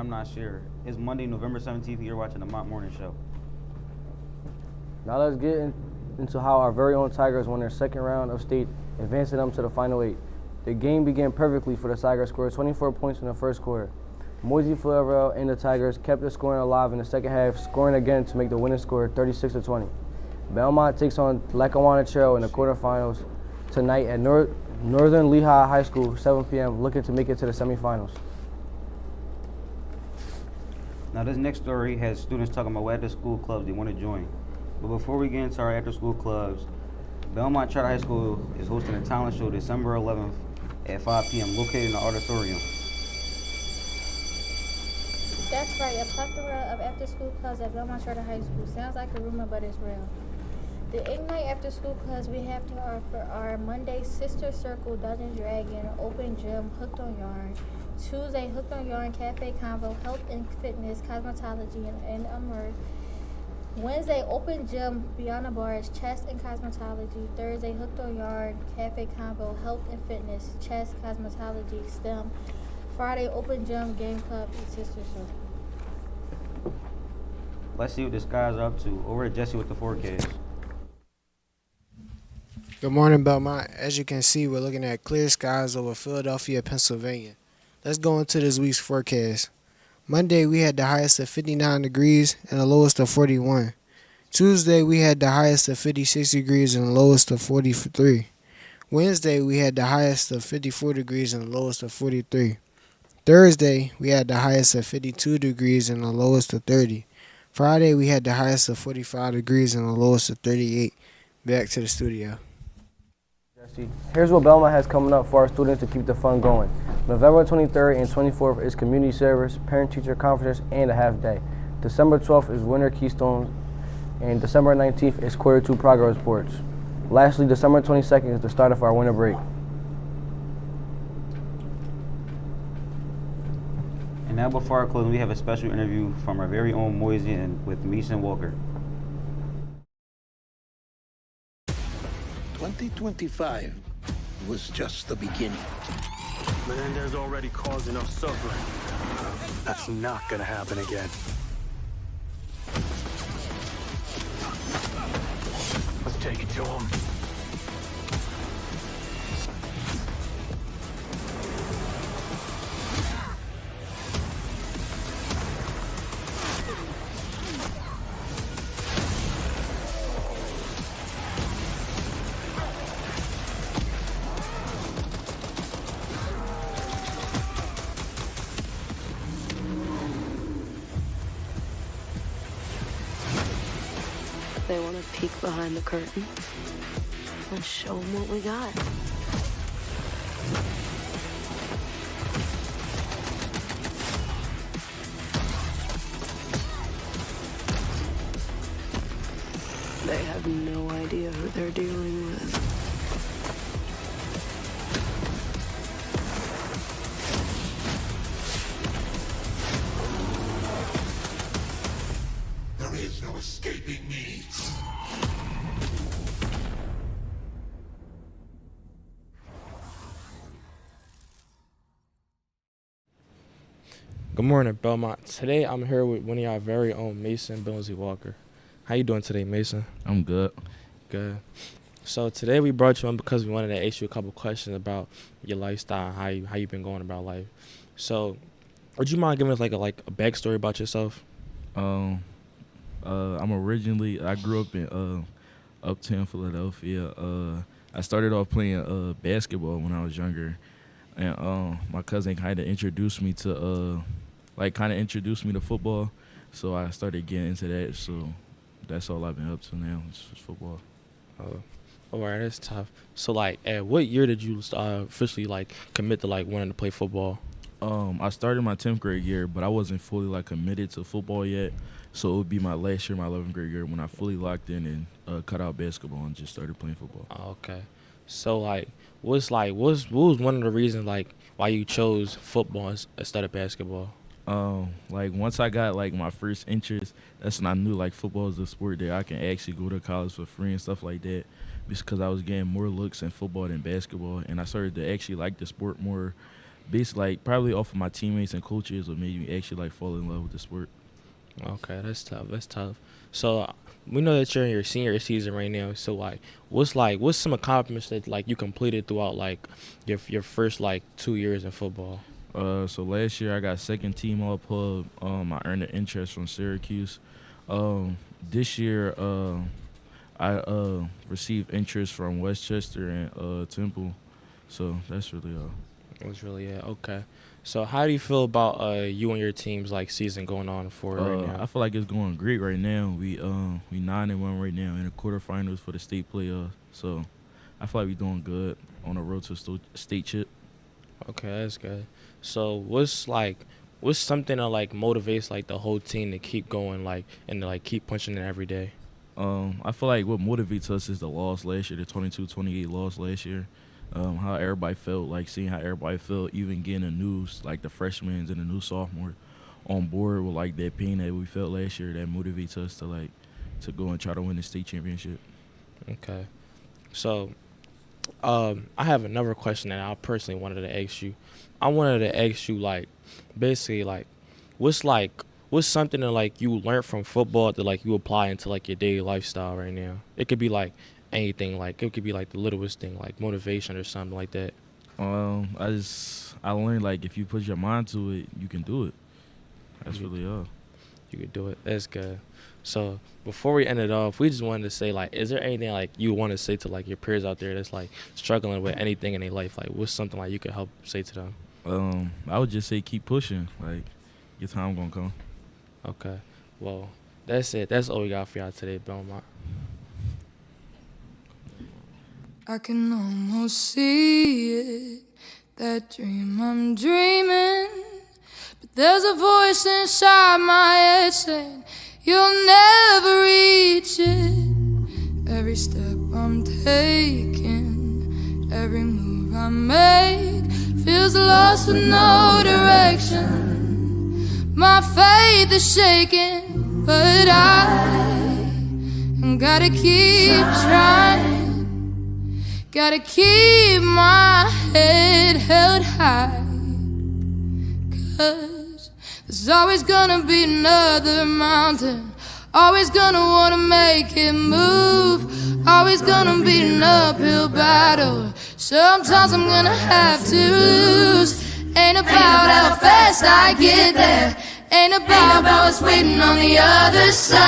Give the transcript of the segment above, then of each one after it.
I'm not sure. It's Monday, November 17th. You're watching the Mont Morning Show. Now let's get into how our very own Tigers won their second round of state, advancing them to the Final Eight. The game began perfectly for the Tigers, scored 24 points in the first quarter. Moisey Flavel and the Tigers kept the scoring alive in the second half, scoring again to make the winning score 36-20. Belmont takes on Lackawanna Trail in the quarterfinals tonight at Northern Lehigh High School, 7 p.m., looking to make it to the semifinals. Now, this next story has students talking about what after-school clubs they want to join. But before we get into our after-school clubs, Belmont Charter High School is hosting a talent show December 11th at 5 p.m. located in the auditorium. That's right, a plethora of after-school clubs at Belmont Charter High School. Sounds like a rumor, but it's real. The Ignite after-school clubs we have to offer are Monday, Sister Circle, Dungeon Dragon, Open Gym, Hooked on Yarn. Tuesday, Hooked on Yarn, Cafe Convo, Health and Fitness, Cosmetology, and Emerge. Wednesday, Open Gym, Beyond the Bars, Chess and Cosmetology. Thursday, Hooked on Yarn, Cafe Convo, Health and Fitness, Chess, Cosmetology, STEM. Friday, Open Gym, Game Club, and Sister Circle. Let's see what the skies are up to. Over at Jesse with the forecast. Good morning, Belmont. As you can see, we're looking at clear skies over Philadelphia, Pennsylvania. Let's go into this week's forecast. Monday, we had the highest of 59 degrees and the lowest of 41. Tuesday, we had the highest of 56 degrees and the lowest of 43. Wednesday, we had the highest of 54 degrees and the lowest of 43. Thursday, we had the highest of 52 degrees and the lowest of 30. Friday, we had the highest of 45 degrees and the lowest of 38. Back to the studio. Here's what Belmont has coming up for our students to keep the fun going. November 23rd and 24th is community service, parent-teacher conferences, and a half day. December 12th is winter keystones, and December 19th is quarter 2 progress reports. Lastly, December 22nd is the start of our winter break. And now before our closing, we have a special interview from our very own Moisey and with Mason Walker. 2025 was just the beginning. Menendez already caused enough suffering. That's not gonna happen again. Let's take it to him. They want to peek behind the curtain. Let's show them what we got. They have no idea who they're dealing with. There is no escaping me. Good morning, Belmont. Today I'm here with one of y'all very own Mason Billsy Walker. How you doing today, Mason? I'm good. Good. So today we brought you on because we wanted to ask you a couple questions about your lifestyle, how you been going about life. So, would you mind giving us like a backstory about yourself? I grew up in uptown Philadelphia. I started off playing basketball when I was younger, and my cousin kind of introduced me to football. So I started getting into that. So that's all I've been up to now. It's just football. All right, that's tough. So like, at what year did you officially commit to wanting to play football? I started my 10th grade year, but I wasn't fully committed to football yet. So it would be my last year, my 11th grade year, when I fully locked in and cut out basketball and just started playing football. Oh, okay. So what was one of the reasons why you chose football instead of basketball? Once I got my first interest, that's when I knew football is a sport that I can actually go to college for free and stuff like that, because I was getting more looks in football than basketball, and I started to actually like the sport more basically like probably off of my teammates and coaches what made me actually like fall in love with the sport. Okay, that's tough. That's tough. So we know that you're in your senior season right now. So what's some accomplishments that like you completed throughout like your first like 2 years in football? So last year I got second team all pub. I earned an interest from Syracuse. This year I received interest from Westchester and Temple. So that's really all. It was really okay. So how do you feel about you and your team's like season going on for right now? I feel like it's going great right now. We 9-1 right now in the quarterfinals for the state playoffs. So I feel like we're doing good on the road to state chip. Okay, that's good. So what's something that like motivates like the whole team to keep going like and to like keep punching it every day? I feel like what motivates us is the loss last year, the 22-28 loss last year. How everybody felt, like seeing how everybody felt, even getting the news, like the freshmen and the new sophomore on board with like that pain that we felt last year. That motivates us to go and try to win the state championship. Okay. So I have another question that I personally wanted to ask you. I wanted to ask you like basically what's something that like you learned from football that like you apply into like your daily lifestyle right now? It could be like anything, like it could be like the littlest thing, like motivation or something like that. I learned like if you put your mind to it, you can do it. That's really all. You could do it. That's good. So before we end it off, we just wanted to say like, is there anything like you want to say to like your peers out there that's like struggling with anything in their life? Like, what's something like you could help say to them? I would just say keep pushing. Like, your time gonna come. Okay. Well, that's it. That's all we got for y'all today, Belmont. I can almost see it, that dream I'm dreaming. But there's a voice inside my head saying, you'll never reach it. Every step I'm taking, every move I make, feels lost with no direction. My faith is shaking, but I gotta keep trying. Gotta keep my head held high, 'cause there's always gonna be another mountain. Always gonna wanna make it move. Always gonna be an uphill battle. Sometimes I'm gonna have to lose. Ain't about how fast I get there. Ain't about what's waiting on the other side.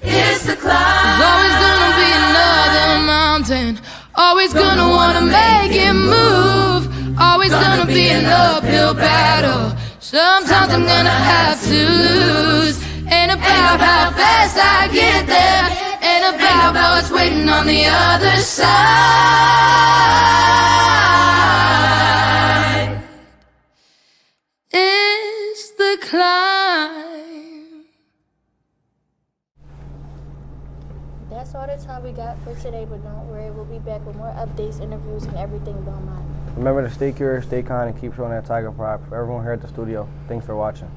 It's the climb. There's always gonna be another mountain. Always gonna wanna make it move. Always gonna be an uphill battle. Sometimes I'm gonna have to lose. Ain't about how fast I get there. Ain't about what's waiting on the other side. It's the climb. That's all the time we got for today, but don't worry, we'll be back with more updates, interviews, and everything Belmont. Remember to stay curious, stay kind, and keep showing that Tiger pride. For everyone here at the studio, thanks for watching.